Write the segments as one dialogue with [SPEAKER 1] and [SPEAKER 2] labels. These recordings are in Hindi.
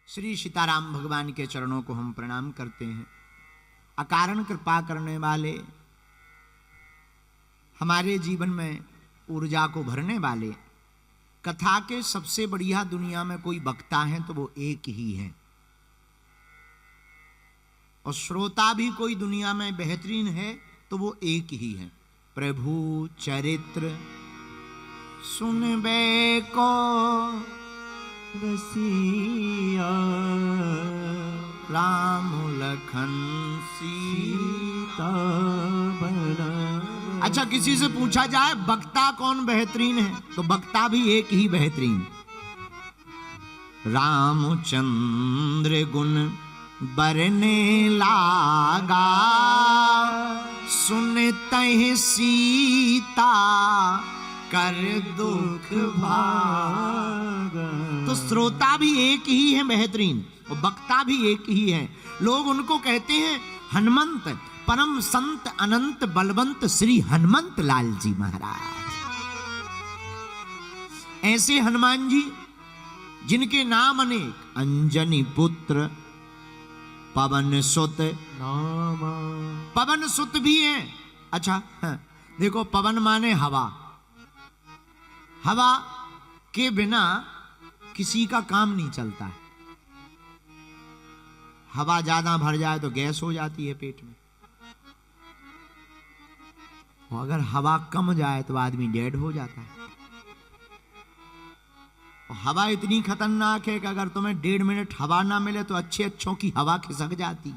[SPEAKER 1] श्री सीताराम भगवान के चरणों को हम प्रणाम करते हैं। अकारण कृपा करने वाले, हमारे जीवन में ऊर्जा को भरने वाले, कथा के सबसे बढ़िया दुनिया में कोई वक्ता है तो वो एक ही है, और श्रोता भी कोई दुनिया में बेहतरीन है तो वो एक ही है। प्रभु चरित्र सुनबे को
[SPEAKER 2] रसिया,
[SPEAKER 1] राम लखन सीता
[SPEAKER 2] बना।
[SPEAKER 1] अच्छा, किसी से पूछा जाए वक्ता कौन बेहतरीन है तो वक्ता भी एक ही बेहतरीन, रामचंद्र गुण बरने लागा, सुनते सीता कर दुख भागा। तो श्रोता भी एक ही है बेहतरीन और वक्ता भी एक ही है। लोग उनको कहते हैं हनुमंत, परम संत अनंत बलवंत श्री हनुमंत लाल जी महाराज। ऐसे हनुमान जी जिनके नाम अनेक, अंजनी पुत्र पवन सुत
[SPEAKER 2] नामा।
[SPEAKER 1] पवन सुत भी है। अच्छा देखो, पवन माने हवा, हवा के बिना किसी का काम नहीं चलता है। हवा ज्यादा भर जाए तो गैस हो जाती है पेट में, और अगर हवा कम जाए तो आदमी डेड हो जाता है। और हवा इतनी खतरनाक है कि अगर तुम्हें 1.5 मिनट हवा ना मिले तो अच्छे अच्छों की हवा खिसक जाती।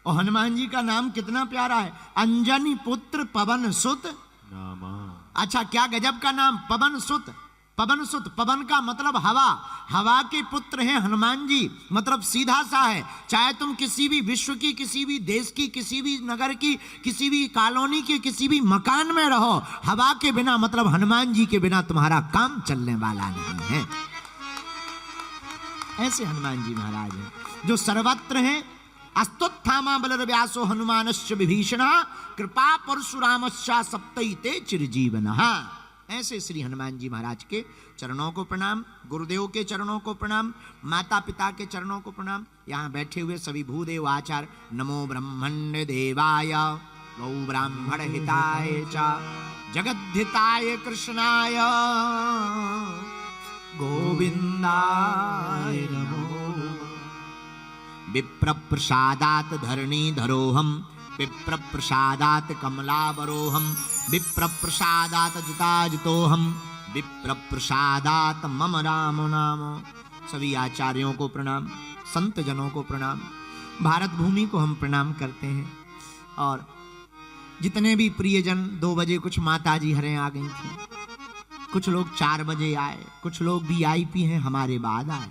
[SPEAKER 1] और हनुमान जी का नाम कितना प्यारा है, अंजनी पुत्र पवन सुत
[SPEAKER 2] नामा।
[SPEAKER 1] अच्छा, क्या गजब का नाम, पवन सुत। पवन सुत, पवन का मतलब हवा, हवा के पुत्र हैं हनुमान जी। मतलब सीधा सा है, चाहे तुम किसी भी विश्व की, किसी भी देश की, किसी भी नगर की, किसी भी कॉलोनी के, किसी भी मकान में रहो, हवा के बिना मतलब हनुमान जी के बिना तुम्हारा काम चलने वाला नहीं है। ऐसे हनुमान जी महाराज हैं जो सर्वत्र हैं। अस्तुत्थामा बलर्व्यासो हनुमानश्च विभीषण, कृपा परशुरामश्च सप्तैते चिरजीवनः। ऐसे श्री हनुमान जी महाराज के चरणों को प्रणाम, गुरुदेव के चरणों को प्रणाम, माता पिता के चरणों को प्रणाम। यहाँ बैठे हुए सभी भूदेव आचार्य, नमो ब्रह्मण्य देवाय गौ ब्राह्मण हिताय च जगद्धिताय कृष्णाय गोविंदाय नमो। विप्र प्रसादात धरणी धरोहम, विप्र प्रसादात कमलावरोहम, विप्र प्रसादात जिताजितोहम, विप्र प्रसादात मम राम नाम। सभी आचार्यों को प्रणाम, संत जनों को प्रणाम, भारत भूमि को हम प्रणाम करते हैं। और जितने भी प्रियजन, 2 बजे कुछ माता जी हरें आ गई थी, कुछ लोग 4 बजे आए, कुछ लोग VIP हैं हमारे बाद आए,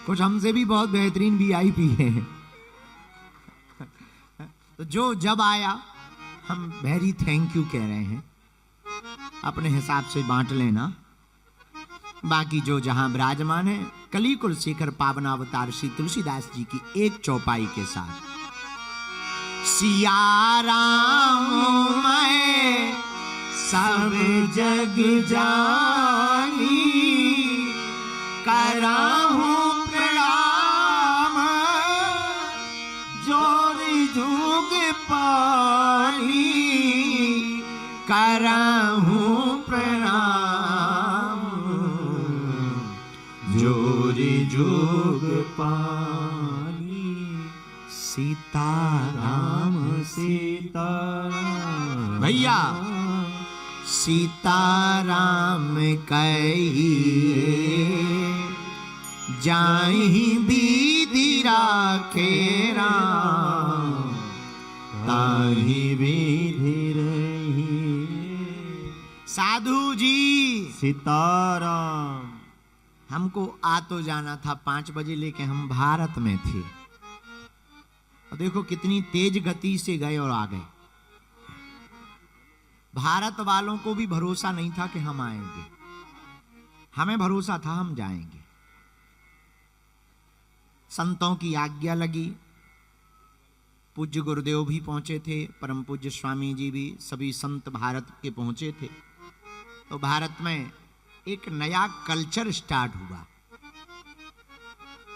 [SPEAKER 1] कुछ हमसे भी बहुत बेहतरीन VIP हैं। तो जो जब आया हम वेरी थैंक यू कह रहे हैं, अपने हिसाब से बांट लेना। बाकी जो जहां विराजमान है, कलिकुल शेखर पावनावतार श्री तुलसीदास जी की एक चौपाई के साथ, सिया राम मैं सब जग जानी, कराहूं प्रणाम जोर जुग पानी, कराहूं प्रणाम जोर जुग पानी। सीताराम
[SPEAKER 2] सीताराम
[SPEAKER 1] भैया, सीताराम कहिए जाहि विधि राखे राम,
[SPEAKER 2] ताहि विधि रही।
[SPEAKER 1] साधु जी
[SPEAKER 2] सीताराम।
[SPEAKER 1] हमको आ तो जाना था 5 बजे, लेके हम भारत में थे, और देखो कितनी तेज गति से गए और आ गए। भारत वालों को भी भरोसा नहीं था कि हम आएंगे, हमें भरोसा था हम जाएंगे। संतों की आज्ञा लगी, पूज्य गुरुदेव भी पहुंचे थे, परम पूज्य स्वामी जी भी, सभी संत भारत के पहुंचे थे। तो भारत में एक नया कल्चर स्टार्ट हुआ।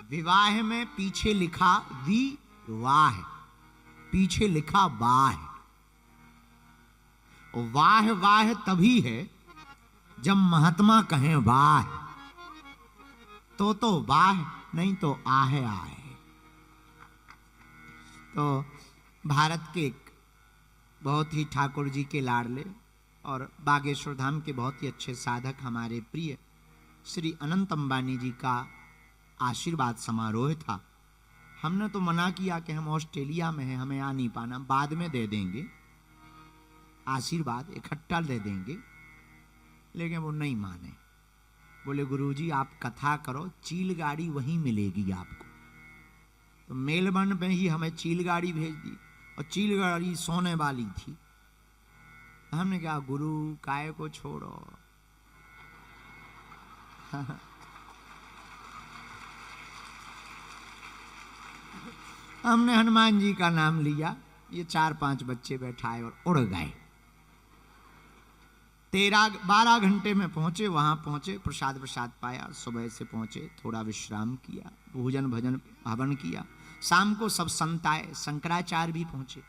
[SPEAKER 1] विवाह में पीछे लिखा विवाह, पीछे लिखा वाह। वाह वाह तभी है जब महात्मा कहें वाह, तो वाह, नहीं तो आहे आहे। तो भारत के एक बहुत ही ठाकुर जी के लाडले और बागेश्वर धाम के बहुत ही अच्छे साधक हमारे प्रिय श्री अनंत अंबानी जी का आशीर्वाद समारोह था। हमने तो मना किया कि हम ऑस्ट्रेलिया में हैं, हमें आ नहीं पाना, बाद में दे देंगे, आशीर्वाद इकट्ठा दे देंगे। लेकिन वो नहीं माने, बोले गुरुजी आप कथा करो, चील गाड़ी वहीं मिलेगी आपको। तो मेलबर्न में ही हमें चील गाड़ी भेज दी, और चील गाड़ी सोने वाली थी। हमने कहा गुरु काय को छोड़ो। हमने हनुमान जी का नाम लिया, ये 4-5 बच्चे बैठाए और उड़ गए। 12 घंटे में पहुंचे, वहां पहुंचे, प्रसाद पाया, सुबह से पहुंचे, थोड़ा विश्राम किया, भोजन भजन हवन किया। शाम को सब संत आए, शंकराचार्य भी पहुंचे,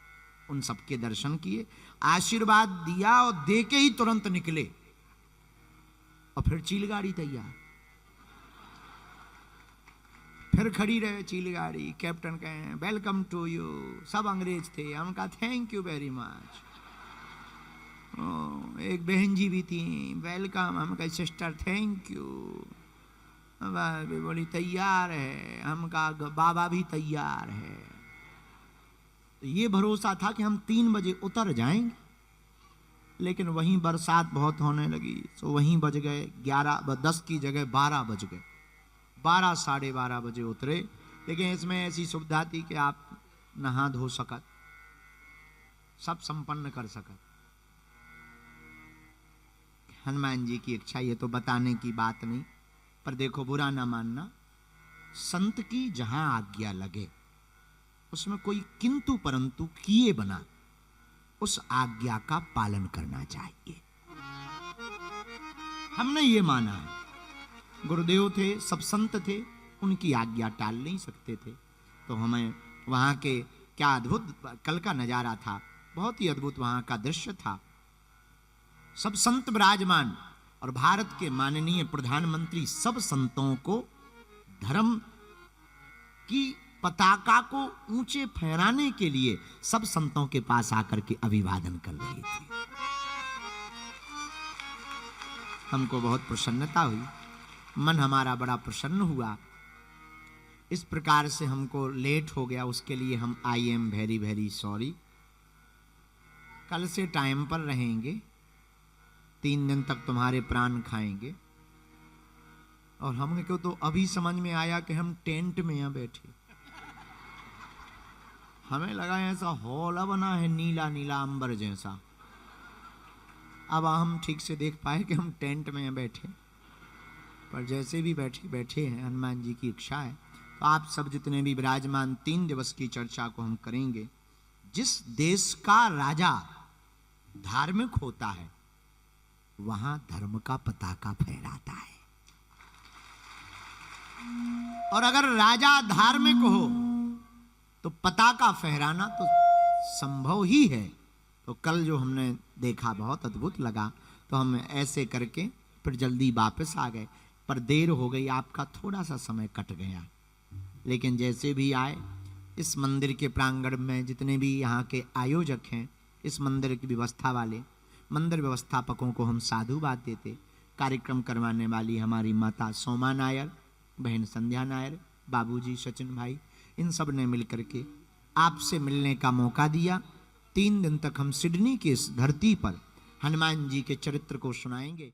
[SPEAKER 1] उन सबके दर्शन किए, आशीर्वाद दिया और दे के ही तुरंत निकले। और फिर चीलगाड़ी तैयार, फिर खड़ी रहे चीलगाड़ी। कैप्टन कहे वेलकम टू यू, सब अंग्रेज थे। हम कहा थैंक यू वेरी मच। एक बहन जी भी थी, वेलकम। हम कहे सिस्टर थैंक यू। बोली तैयार है। हम कहा बाबा भी तैयार है। तो ये भरोसा था कि हम 3 बजे उतर जाएंगे, लेकिन वहीं बरसात बहुत होने लगी, तो वहीं बज गए 10 की जगह 12 बज गए। 12 साढ़े 12 बजे उतरे। लेकिन इसमें ऐसी सुविधा थी कि आप नहा धो सकत, सब संपन्न कर सकत। हनुमान जी की इच्छा, ये तो बताने की बात नहीं, पर देखो बुरा ना मानना, संत की जहां आज्ञा लगे उसमें कोई किंतु परंतु किए बना उस आज्ञा का पालन करना चाहिए। हमने ये माना है, गुरुदेव थे, सब संत थे, उनकी आज्ञा टाल नहीं सकते थे। तो हमें वहां के क्या अद्भुत कल का नजारा था, बहुत ही अद्भुत वहां का दृश्य था। सब संत विराजमान, और भारत के माननीय प्रधानमंत्री सब संतों को धर्म की पताका को ऊंचे फहराने के लिए सब संतों के पास आकर के अभिवादन कर रहे थे। हमको बहुत प्रसन्नता हुई, मन हमारा बड़ा प्रसन्न हुआ। इस प्रकार से हमको लेट हो गया, उसके लिए हम I am very very sorry. कल से टाइम पर रहेंगे, 3 दिन तक तुम्हारे प्राण खाएंगे। और हमको तो अभी समझ में आया कि हम टेंट में यहाँ बैठे। हमें लगा ऐसा हॉल बना है नीला नीला अंबर जैसा। अब हम ठीक से देख पाए कि हम टेंट में यहाँ बैठे, पर जैसे भी बैठे हैं, हनुमान जी की इच्छा है। तो आप सब जितने भी विराजमान, 3 दिवस की चर्चा को हम करेंगे। जिस देश का राजा धार्मिक होता है वहां धर्म का पताका फहराता है, और अगर राजा धार्मिक हो तो पताका फहराना तो संभव ही है। तो कल जो हमने देखा बहुत अद्भुत लगा। तो हम ऐसे करके फिर जल्दी वापस आ गए, पर देर हो गई, आपका थोड़ा सा समय कट गया। लेकिन जैसे भी आए, इस मंदिर के प्रांगण में जितने भी यहाँ के आयोजक हैं, इस मंदिर की व्यवस्था वाले मंदिर व्यवस्थापकों को हम साधुवाद देते। कार्यक्रम करवाने वाली हमारी माता सोमा नायर, बहन संध्या नायर, बाबूजी सचिन भाई, इन सब ने मिलकर के आपसे मिलने का मौका दिया। 3 दिन तक हम सिडनी की इस धरती पर हनुमान जी के चरित्र को सुनाएंगे।